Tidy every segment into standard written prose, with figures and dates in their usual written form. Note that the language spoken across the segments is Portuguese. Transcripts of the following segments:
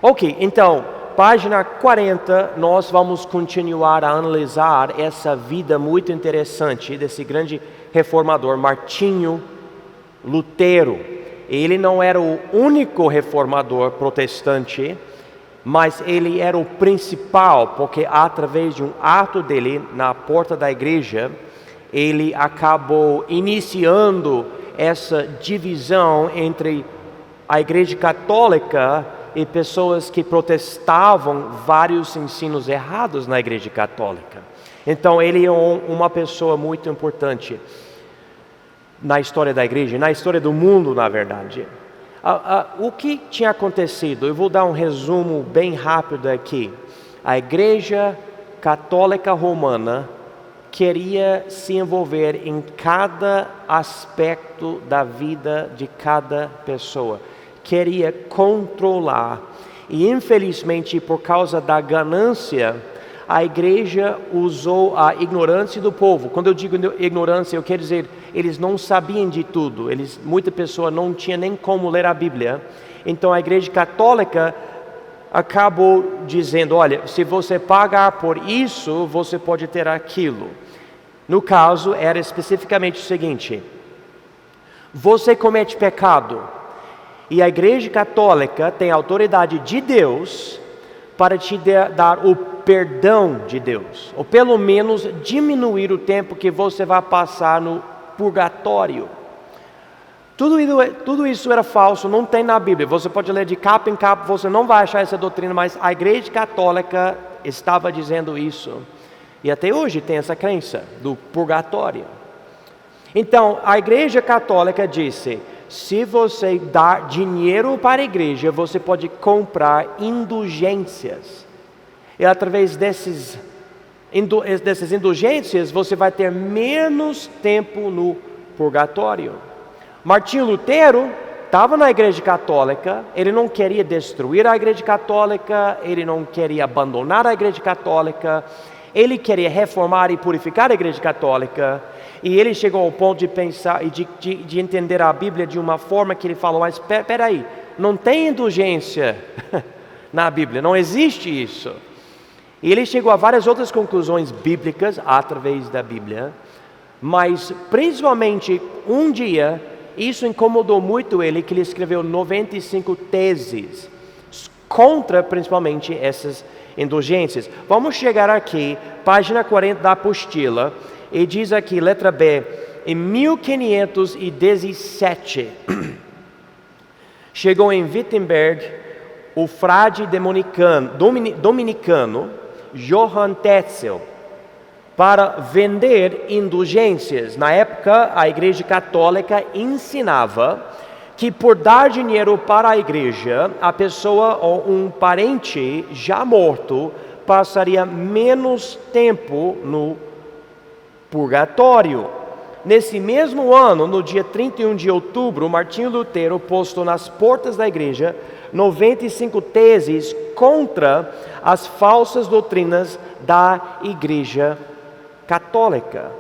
Ok, então, página 40, nós vamos continuar a analisar essa vida muito interessante desse grande reformador, Martinho Lutero. Ele não era o único reformador protestante, mas ele era o principal, porque através de um ato dele na porta da igreja, ele acabou iniciando essa divisão entre a igreja católica e pessoas que protestavam vários ensinos errados na igreja católica. Então ele é uma pessoa muito importante na história da igreja, na história do mundo, na verdade. O que tinha acontecido? Eu vou dar um resumo bem rápido aqui. A igreja católica romana queria se envolver em cada aspecto da vida de cada pessoa. Queria controlar. E infelizmente, por causa da ganância, a igreja usou a ignorância do povo. Quando eu digo ignorância, eu quero dizer, eles não sabiam de tudo. Muita pessoa não tinha nem como ler a Bíblia. Então a igreja católica acabou dizendo, olha, se você pagar por isso, você pode ter aquilo. No caso, era especificamente o seguinte: você comete pecado, e a igreja católica tem a autoridade de Deus para te dar o perdão de Deus, ou pelo menos diminuir o tempo que você vai passar no purgatório. Tudo isso era falso, não tem na Bíblia. Você pode ler de capa em capa, você não vai achar essa doutrina, mas a igreja católica estava dizendo isso. E até hoje tem essa crença do purgatório. Então, a igreja católica disse, se você dar dinheiro para a igreja, você pode comprar indulgências. E através dessas indulgências, você vai ter menos tempo no purgatório. Martinho Lutero estava na igreja católica, ele não queria destruir a igreja católica, ele não queria abandonar a igreja católica, ele queria reformar e purificar a igreja católica, e ele chegou ao ponto de pensar e de entender a Bíblia de uma forma que ele falou, mas peraí, não tem indulgência na Bíblia, não existe isso. E ele chegou a várias outras conclusões bíblicas através da Bíblia, mas principalmente um dia, isso incomodou muito ele, que ele escreveu 95 teses contra principalmente essas indulgências. Vamos chegar aqui, página 40 da apostila, e diz aqui, letra B, em 1517, chegou em Wittenberg o frade dominicano Johann Tetzel, para vender indulgências. Na época, a igreja católica ensinava que por dar dinheiro para a igreja, a pessoa ou um parente já morto passaria menos tempo no purgatório. Nesse mesmo ano, no dia 31 de outubro, Martinho Lutero postou nas portas da igreja 95 teses contra as falsas doutrinas da igreja católica,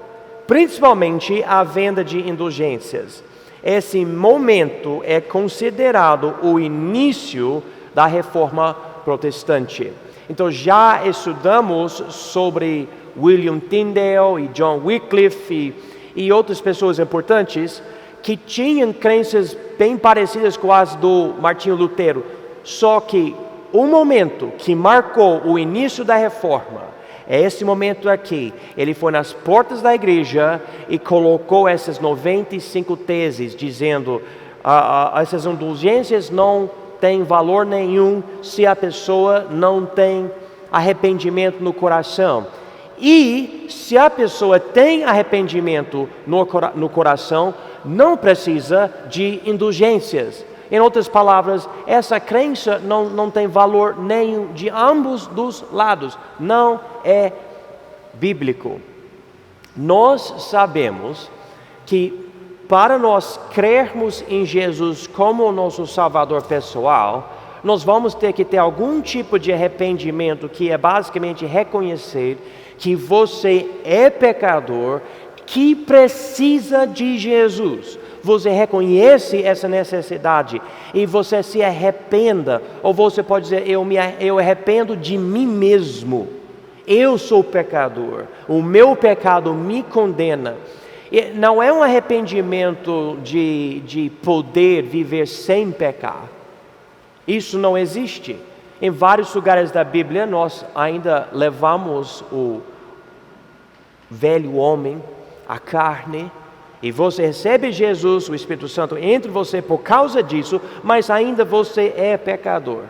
principalmente a venda de indulgências. Esse momento é considerado o início da reforma protestante. Então já estudamos sobre William Tyndale e John Wycliffe e outras pessoas importantes que tinham crenças bem parecidas com as do Martinho Lutero, só que o momento que marcou o início da reforma é esse momento aqui. Ele foi nas portas da igreja e colocou essas 95 teses, dizendo essas indulgências não têm valor nenhum se a pessoa não tem arrependimento no coração. E se a pessoa tem arrependimento no coração, não precisa de indulgências. Em outras palavras, essa crença não tem valor nenhum de ambos dos lados. Não é bíblico. Nós sabemos que para nós crermos em Jesus como o nosso Salvador pessoal, nós vamos ter que ter algum tipo de arrependimento, que é basicamente reconhecer que você é pecador, que precisa de Jesus. você reconhece essa necessidade e você se arrependa, ou você pode dizer, eu arrependo de mim mesmo, eu sou pecador, o meu pecado me condena. E não é um arrependimento de poder viver sem pecar, isso não existe. Em vários lugares da Bíblia nós ainda levamos o velho homem, a carne, e você recebe Jesus, o Espírito Santo, entre você por causa disso, mas ainda você é pecador.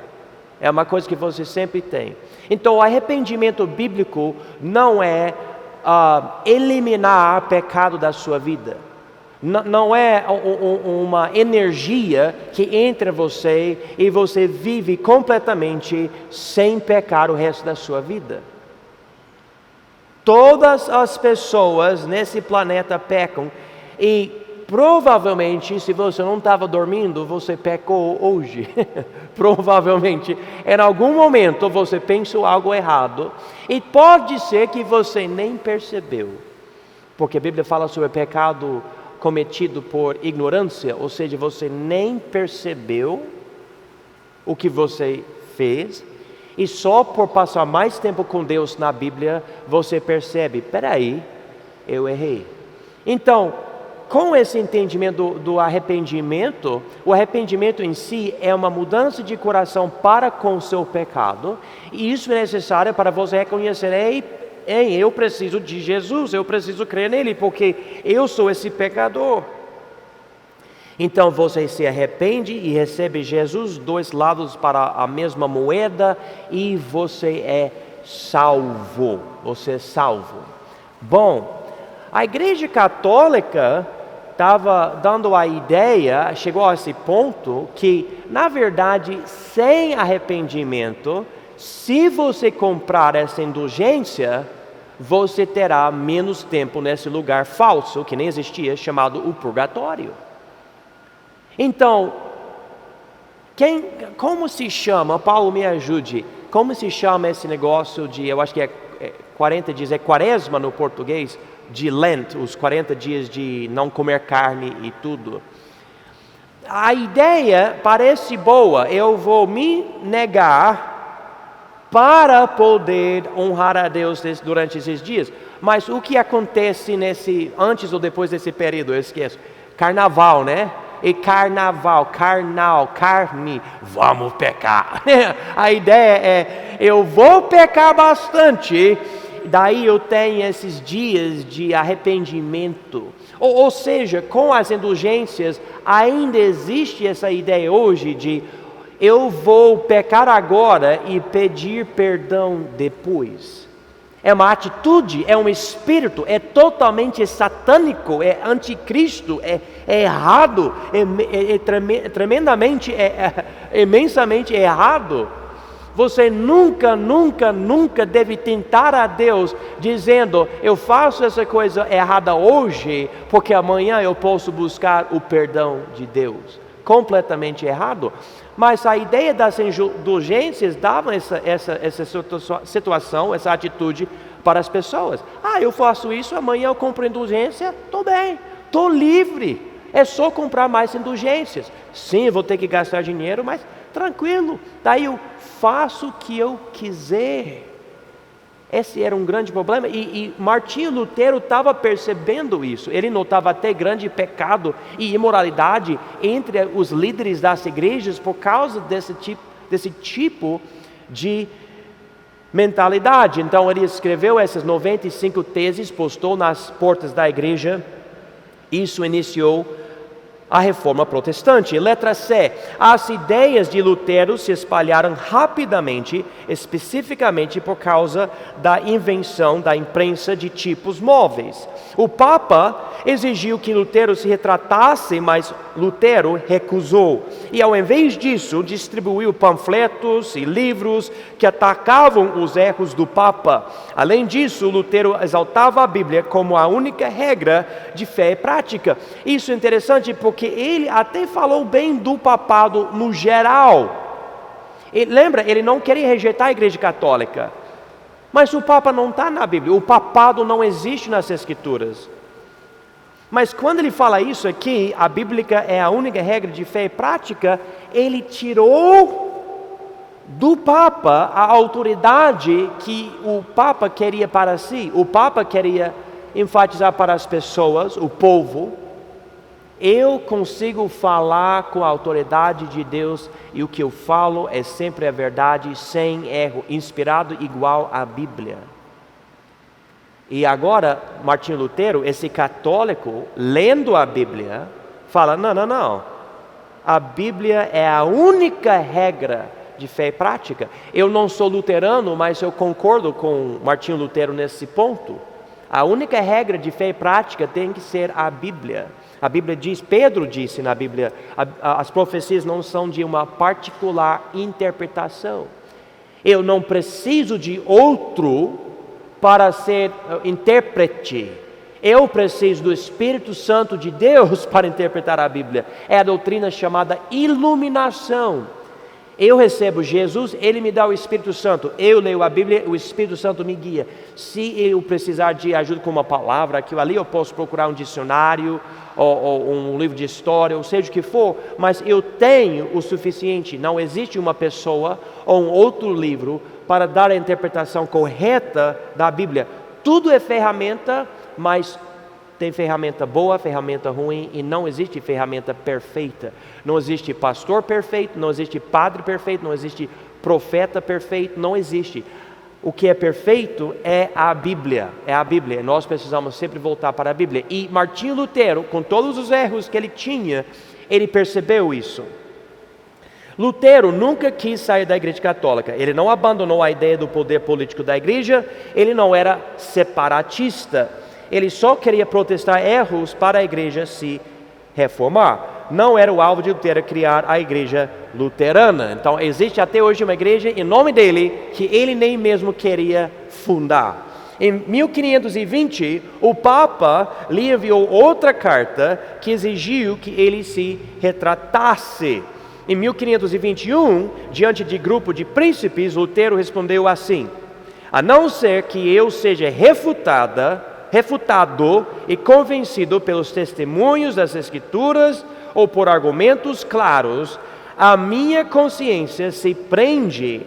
É uma coisa que você sempre tem. Então o arrependimento bíblico não é eliminar pecado da sua vida. Não é uma energia que entra em você e você vive completamente sem pecar o resto da sua vida. Todas as pessoas nesse planeta pecam e provavelmente, se você não estava dormindo, você pecou hoje. Provavelmente, em algum momento você pensou algo errado e pode ser que você nem percebeu, porque a Bíblia fala sobre pecado cometido por ignorância, ou seja, você nem percebeu o que você fez. E só por passar mais tempo com Deus na Bíblia, você percebe, peraí, eu errei. Então, com esse entendimento do arrependimento, o arrependimento em si é uma mudança de coração para com o seu pecado. E isso é necessário para você reconhecer, eu preciso de Jesus, eu preciso crer nele, porque eu sou esse pecador. Então você se arrepende e recebe Jesus, dois lados para a mesma moeda, e você é salvo. Você é salvo. Bom, a Igreja Católica estava dando a ideia, chegou a esse ponto, que na verdade, sem arrependimento, se você comprar essa indulgência, você terá menos tempo nesse lugar falso, que nem existia, chamado o purgatório. Então, como se chama, Paulo me ajude, como se chama esse negócio de, eu acho que é 40 dias, é quaresma no português, de Lent, os 40 dias de não comer carne e tudo. A ideia parece boa, eu vou me negar para poder honrar a Deus durante esses dias. Mas o que acontece antes ou depois desse período, eu esqueço, carnaval, né? E carnaval, carne, vamos pecar. A ideia é, eu vou pecar bastante, daí eu tenho esses dias de arrependimento. Ou seja, com as indulgências, ainda existe essa ideia hoje de, eu vou pecar agora e pedir perdão depois. É uma atitude, é um espírito, é totalmente satânico, é anticristo, é errado, tremendamente, imensamente errado. Você nunca deve tentar a Deus dizendo, eu faço essa coisa errada hoje, porque amanhã eu posso buscar o perdão de Deus. Completamente errado. Mas a ideia das indulgências dava essa situação, essa atitude para as pessoas. Eu faço isso, amanhã eu compro indulgência, estou bem, estou livre. É só comprar mais indulgências. Sim, vou ter que gastar dinheiro, mas tranquilo. Daí eu faço o que eu quiser. Esse era um grande problema, e Martinho Lutero estava percebendo isso. Ele notava até grande pecado e imoralidade entre os líderes das igrejas por causa desse tipo de mentalidade. Então ele escreveu essas 95 teses, postou nas portas da igreja. Isso iniciou a reforma protestante. Letra C. As ideias de Lutero se espalharam rapidamente, especificamente por causa da invenção da imprensa de tipos móveis. O Papa exigiu que Lutero se retratasse, mas Lutero recusou. E ao invés disso, distribuiu panfletos e livros que atacavam os erros do Papa. Além disso, Lutero exaltava a Bíblia como a única regra de fé e prática. Isso é interessante porque ele até falou bem do papado no geral. Lembra, ele não queria rejeitar a Igreja Católica. Mas o Papa não está na Bíblia, o papado não existe nas Escrituras. Mas quando ele fala isso aqui, a Bíblia é a única regra de fé e prática, ele tirou do Papa a autoridade que o Papa queria para si. O Papa queria enfatizar para as pessoas, o povo: eu consigo falar com a autoridade de Deus e o que eu falo é sempre a verdade, sem erro, inspirado igual à Bíblia. E agora, Martinho Lutero, esse católico, lendo a Bíblia, fala: não. A Bíblia é a única regra de fé e prática. Eu não sou luterano, mas eu concordo com Martinho Lutero nesse ponto. A única regra de fé e prática tem que ser a Bíblia. A Bíblia diz, Pedro disse na Bíblia, as profecias não são de uma particular interpretação. Eu não preciso de outro para ser intérprete. Eu preciso do Espírito Santo de Deus para interpretar a Bíblia. É a doutrina chamada iluminação. Eu recebo Jesus, Ele me dá o Espírito Santo. Eu leio a Bíblia, o Espírito Santo me guia. Se eu precisar de ajuda com uma palavra, aquilo ali, eu posso procurar um dicionário, ou um livro de história, ou seja o que for, mas eu tenho o suficiente. Não existe uma pessoa ou um outro livro para dar a interpretação correta da Bíblia. Tudo é ferramenta, mas tem ferramenta boa, ferramenta ruim, e não existe ferramenta perfeita. Não existe pastor perfeito, não existe padre perfeito, não existe profeta perfeito, não existe. O que é perfeito é a Bíblia, Nós precisamos sempre voltar para a Bíblia. E Martinho Lutero, com todos os erros que ele tinha, ele percebeu isso. Lutero nunca quis sair da Igreja Católica. Ele não abandonou a ideia do poder político da Igreja, ele não era separatista. Ele só queria protestar erros para a igreja se reformar. Não era o alvo de Lutero criar a igreja luterana. Então existe até hoje uma igreja em nome dele que ele nem mesmo queria fundar. Em 1520, o Papa lhe enviou outra carta que exigiu que ele se retratasse. Em 1521, diante de grupo de príncipes, Lutero respondeu assim: a não ser que eu seja refutado e convencido pelos testemunhos das Escrituras ou por argumentos claros, a minha consciência se prende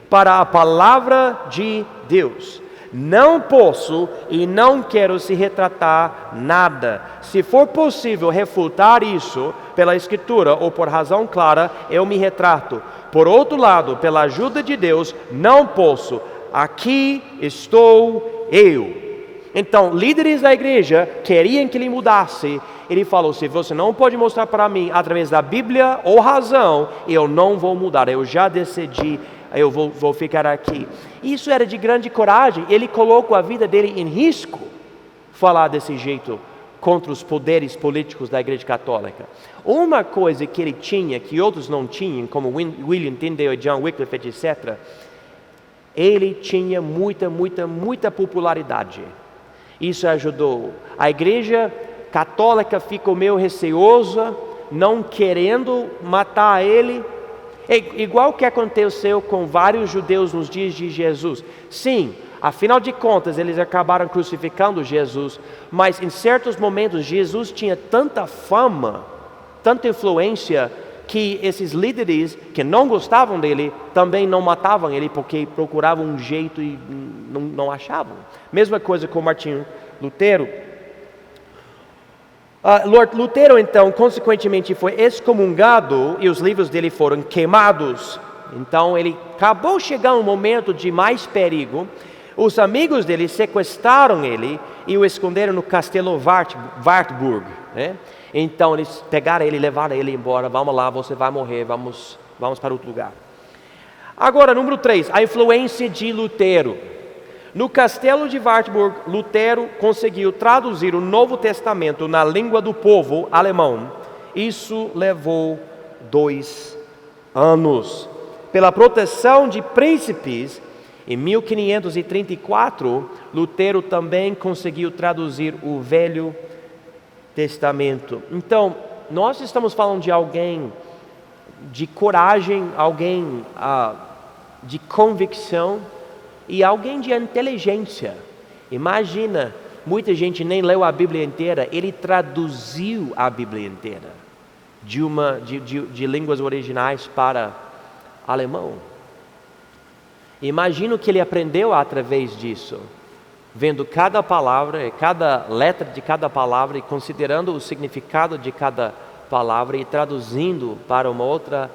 para a palavra de Deus. Não posso e não quero se retratar nada. Se for possível refutar isso pela Escritura ou por razão clara, eu me retrato. Por outro lado, pela ajuda de Deus, não posso. Aqui estou eu. Então, líderes da igreja queriam que ele mudasse. Ele falou: se você não pode mostrar para mim através da Bíblia ou razão, eu não vou mudar, eu já decidi, eu vou ficar aqui. Isso era de grande coragem. Ele colocou a vida dele em risco, falar desse jeito contra os poderes políticos da Igreja Católica. Uma coisa que ele tinha, que outros não tinham, como William Tyndale e John Wycliffe, etc., ele tinha muita popularidade. Isso ajudou. A Igreja Católica ficou meio receosa, não querendo matar ele. É igual que aconteceu com vários judeus nos dias de Jesus. Sim, afinal de contas, eles acabaram crucificando Jesus, mas em certos momentos Jesus tinha tanta fama, tanta influência, que esses líderes que não gostavam dele também não matavam ele, porque procuravam um jeito e não achavam. Mesma coisa com Martinho Lutero. Lutero, então, consequentemente foi excomungado e os livros dele foram queimados. Então ele acabou chegando um momento de mais perigo. Os amigos dele sequestraram ele e o esconderam no castelo Wartburg, né? Então eles pegaram ele e levaram ele embora. Vamos lá, você vai morrer, vamos para outro lugar. Agora, número 3, a influência de Lutero. No castelo de Wartburg, Lutero conseguiu traduzir o Novo Testamento na língua do povo alemão. Isso levou 2 anos. Pela proteção de príncipes, em 1534, Lutero também conseguiu traduzir o Velho Testamento. Então, nós estamos falando de alguém de coragem, alguém de convicção e alguém de inteligência. Imagina muita gente nem leu a Bíblia inteira, ele traduziu a Bíblia inteira de línguas originais para alemão. Imagino que ele aprendeu através disso, vendo cada palavra, cada letra de cada palavra e considerando o significado de cada palavra e traduzindo para uma outra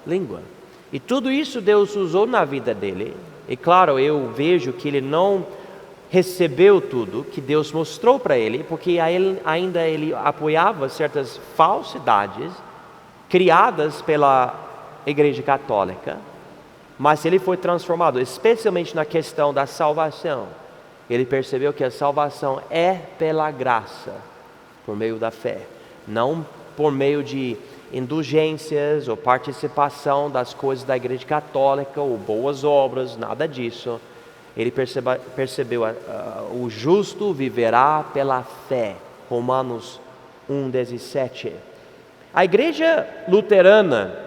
língua. E tudo isso Deus usou na vida dele. E claro, eu vejo que ele não recebeu tudo que Deus mostrou para ele, porque ainda ele apoiava certas falsidades criadas pela Igreja Católica, mas ele foi transformado, especialmente na questão da salvação. Ele percebeu que a salvação é pela graça, por meio da fé, não por meio de indulgências ou participação das coisas da Igreja Católica ou boas obras, nada disso. Ele percebeu o justo viverá pela fé. Romanos 1,17. A Igreja Luterana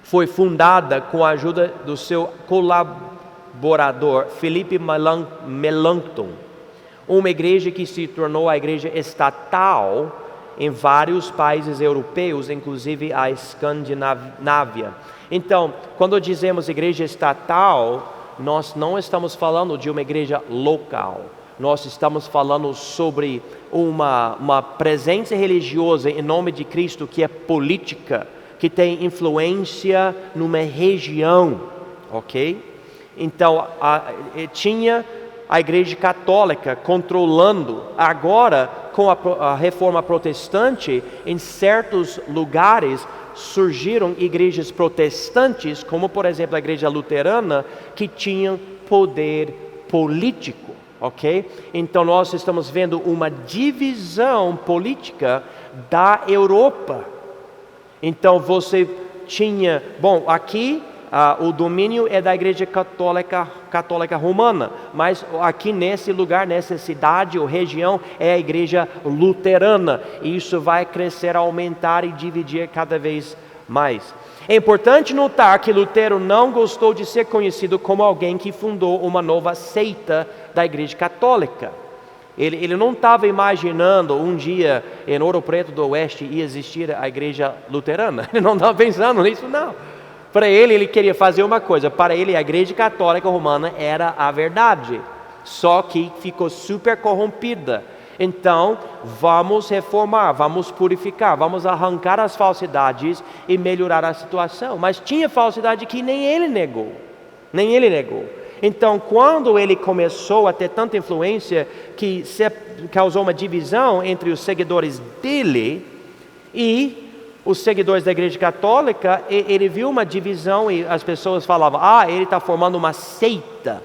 foi fundada com a ajuda do seu colaborador, Philippe Melanchthon, uma igreja que se tornou a igreja estatal em vários países europeus, inclusive a Escandinávia. Então, quando dizemos igreja estatal, nós não estamos falando de uma igreja local. Nós estamos falando sobre uma presença religiosa em nome de Cristo que é política, que tem influência numa região, ok? Então, tinha a Igreja Católica controlando. Agora, com a Reforma Protestante, em certos lugares surgiram igrejas protestantes, como por exemplo a Igreja Luterana, que tinham poder político, ok? Então nós estamos vendo uma divisão política da Europa. Então você tinha, aqui o domínio é da Igreja Católica Romana, mas aqui nesse lugar, nessa cidade ou região, é a Igreja Luterana. E isso vai crescer, aumentar e dividir cada vez mais. É importante notar que Lutero não gostou de ser conhecido como alguém que fundou uma nova seita da Igreja Católica. Ele não estava imaginando um dia em Ouro Preto do Oeste ia existir a Igreja Luterana. Ele não estava pensando nisso, não. Para ele queria fazer uma coisa. Para ele, a Igreja Católica Romana era a verdade, só que ficou super corrompida. Então, vamos reformar, vamos purificar, vamos arrancar as falsidades e melhorar a situação. Mas tinha falsidade que nem ele negou. Então, quando ele começou a ter tanta influência que causou uma divisão entre os seguidores dele e os seguidores da Igreja Católica, ele viu uma divisão e as pessoas falavam, ele está formando uma seita,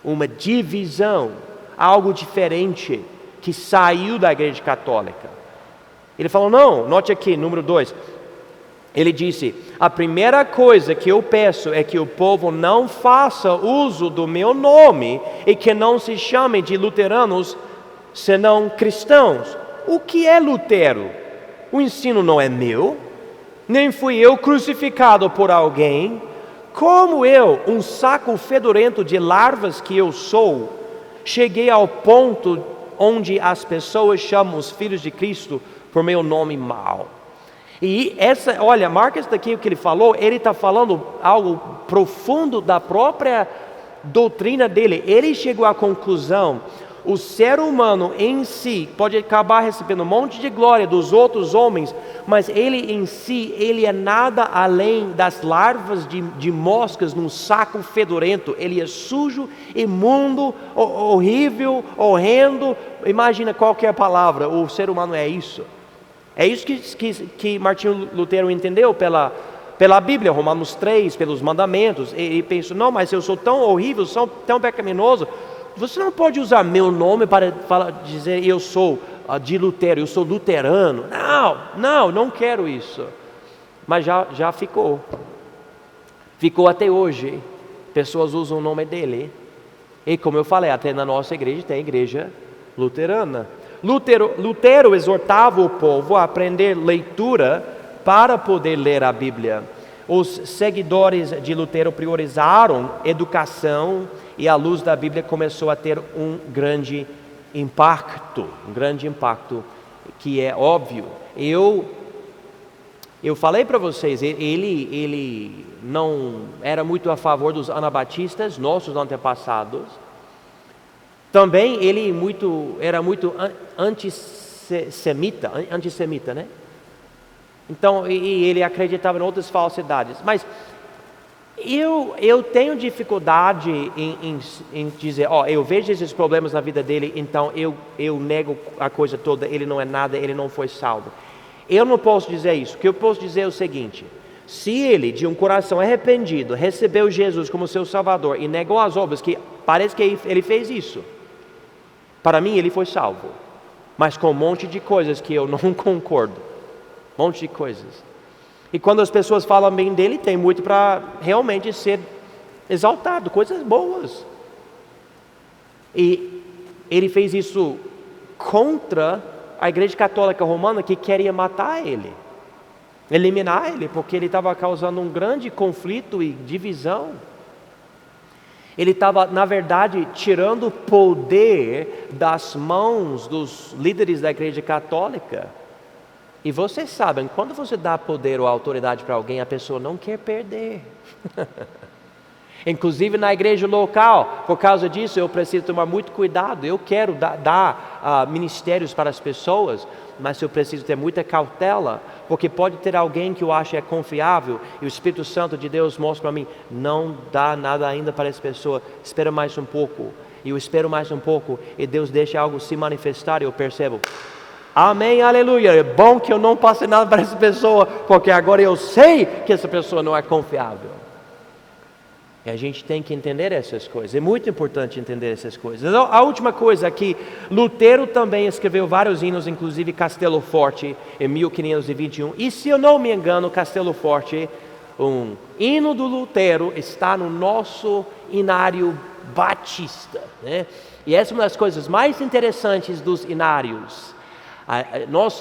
uma divisão, algo diferente que saiu da Igreja Católica. Ele falou, não, note aqui, número 2, ele disse, a primeira coisa que eu peço é que o povo não faça uso do meu nome e que não se chame de luteranos, senão cristãos. O que é Lutero? O ensino não é meu, nem fui eu crucificado por alguém. Como eu, um saco fedorento de larvas que eu sou, cheguei ao ponto onde as pessoas chamam os filhos de Cristo por meu nome mau. E marca isso daqui o que ele falou, ele está falando algo profundo da própria doutrina dele. Ele chegou à conclusão, o ser humano em si pode acabar recebendo um monte de glória dos outros homens, mas ele em si, ele é nada além das larvas de moscas num saco fedorento. Ele é sujo, imundo, horrível, horrendo. Imagina qualquer palavra, o ser humano é isso. É isso que Martinho Lutero entendeu pela Bíblia, Romanos 3, pelos mandamentos. Ele pensou, não, mas eu sou tão horrível, sou tão pecaminoso, você não pode usar meu nome para dizer eu sou de Lutero, eu sou luterano. Não quero isso. Mas já ficou até hoje. Pessoas usam o nome dele. E como eu falei, até na nossa igreja tem a igreja luterana. Lutero exortava o povo a aprender leitura para poder ler a Bíblia. Os seguidores de Lutero priorizaram educação e a luz da Bíblia começou a ter um grande impacto, um grande impacto, que é óbvio. Eu falei para vocês, ele não era muito a favor dos anabatistas, nossos antepassados. Também ele era muito antissemita, né? Então, ele acreditava em outras falsidades. Mas eu tenho dificuldade em dizer, eu vejo esses problemas na vida dele, então eu nego a coisa toda, ele não é nada, ele não foi salvo. Eu não posso dizer isso. O que eu posso dizer é o seguinte: se ele, de um coração arrependido, recebeu Jesus como seu Salvador e negou as obras, que parece que ele fez isso, para mim ele foi salvo, mas com um monte de coisas que eu não concordo, um monte de coisas. E quando as pessoas falam bem dele, tem muito para realmente ser exaltado, coisas boas. E ele fez isso contra a Igreja Católica Romana, que queria matar ele, eliminar ele, porque ele estava causando um grande conflito e divisão. Ele estava, na verdade, tirando o poder das mãos dos líderes da Igreja Católica. E vocês sabem, quando você dá poder ou autoridade para alguém, a pessoa não quer perder. Inclusive na igreja local, por causa disso eu preciso tomar muito cuidado. Eu quero dar ministérios para as pessoas, mas eu preciso ter muita cautela, porque pode ter alguém que eu acho é confiável e o Espírito Santo de Deus mostra para mim, não dá nada ainda para essa pessoa, espera mais um pouco. E eu espero mais um pouco e Deus deixa algo se manifestar e eu percebo, amém, aleluia, é bom que eu não passe nada para essa pessoa, porque agora eu sei que essa pessoa não é confiável. E a gente tem que entender essas coisas, é muito importante entender essas coisas. Então, a última coisa aqui, Lutero também escreveu vários hinos, inclusive Castelo Forte, em 1521. E se eu não me engano, Castelo Forte, um hino do Lutero, está no nosso inário batista, né? E essa é uma das coisas mais interessantes dos inários.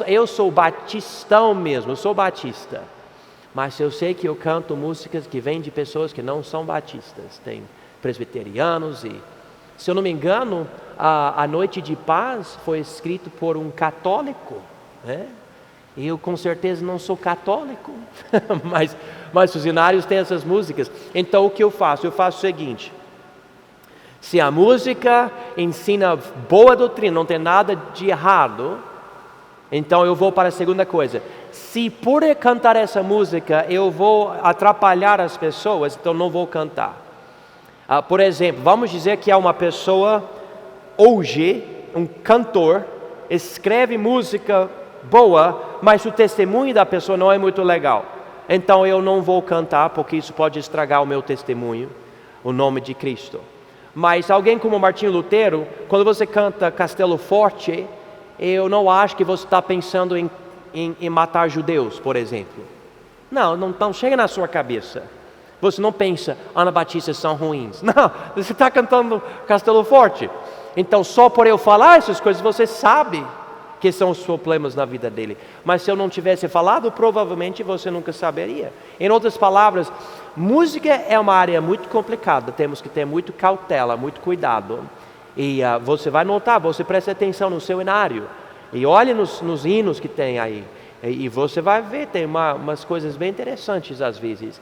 Eu sou batistão mesmo, eu sou batista. Mas eu sei que eu canto músicas que vêm de pessoas que não são batistas. Tem presbiterianos e, se eu não me engano, a Noite de Paz foi escrito por um católico, né? E eu com certeza não sou católico, mas os inários têm essas músicas. Então o que eu faço? Eu faço o seguinte: se a música ensina boa doutrina, não tem nada de errado, então eu vou para a segunda coisa. Se por cantar essa música eu vou atrapalhar as pessoas, então não vou cantar. Por exemplo, vamos dizer que há uma pessoa hoje, um cantor, escreve música boa, mas o testemunho da pessoa não é muito legal. Então eu não vou cantar, porque isso pode estragar o meu testemunho, o nome de Cristo. Mas alguém como Martinho Lutero, quando você canta Castelo Forte, eu não acho que você está pensando em matar judeus, por exemplo. Não chega na sua cabeça. Você não pensa, anabatistas são ruins. Não, você está cantando Castelo Forte. Então só por eu falar essas coisas, você sabe que são os problemas na vida dele. Mas se eu não tivesse falado, provavelmente você nunca saberia. Em outras palavras, música é uma área muito complicada. Temos que ter muito cautela, muito cuidado. E você vai notar, você presta atenção no seu inário. E olhe nos hinos que tem aí. E você vai ver, tem umas coisas bem interessantes às vezes.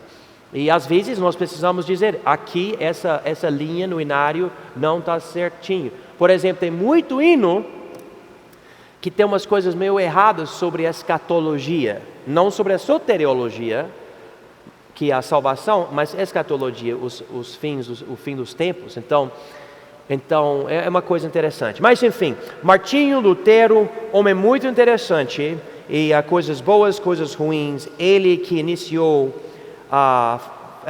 E às vezes nós precisamos dizer, aqui essa linha no inário não está certinho. Por exemplo, tem muito hino que tem umas coisas meio erradas sobre a escatologia. Não sobre a soteriologia, que é a salvação, mas a escatologia, o fim dos tempos. Então, é uma coisa interessante. Mas, enfim, Martinho Lutero, homem muito interessante, e há coisas boas, coisas ruins. Ele que iniciou a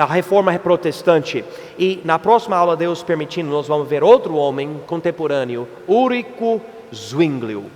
reforma protestante. E na próxima aula, Deus permitindo, nós vamos ver outro homem contemporâneo, Ulrico Zwinglio.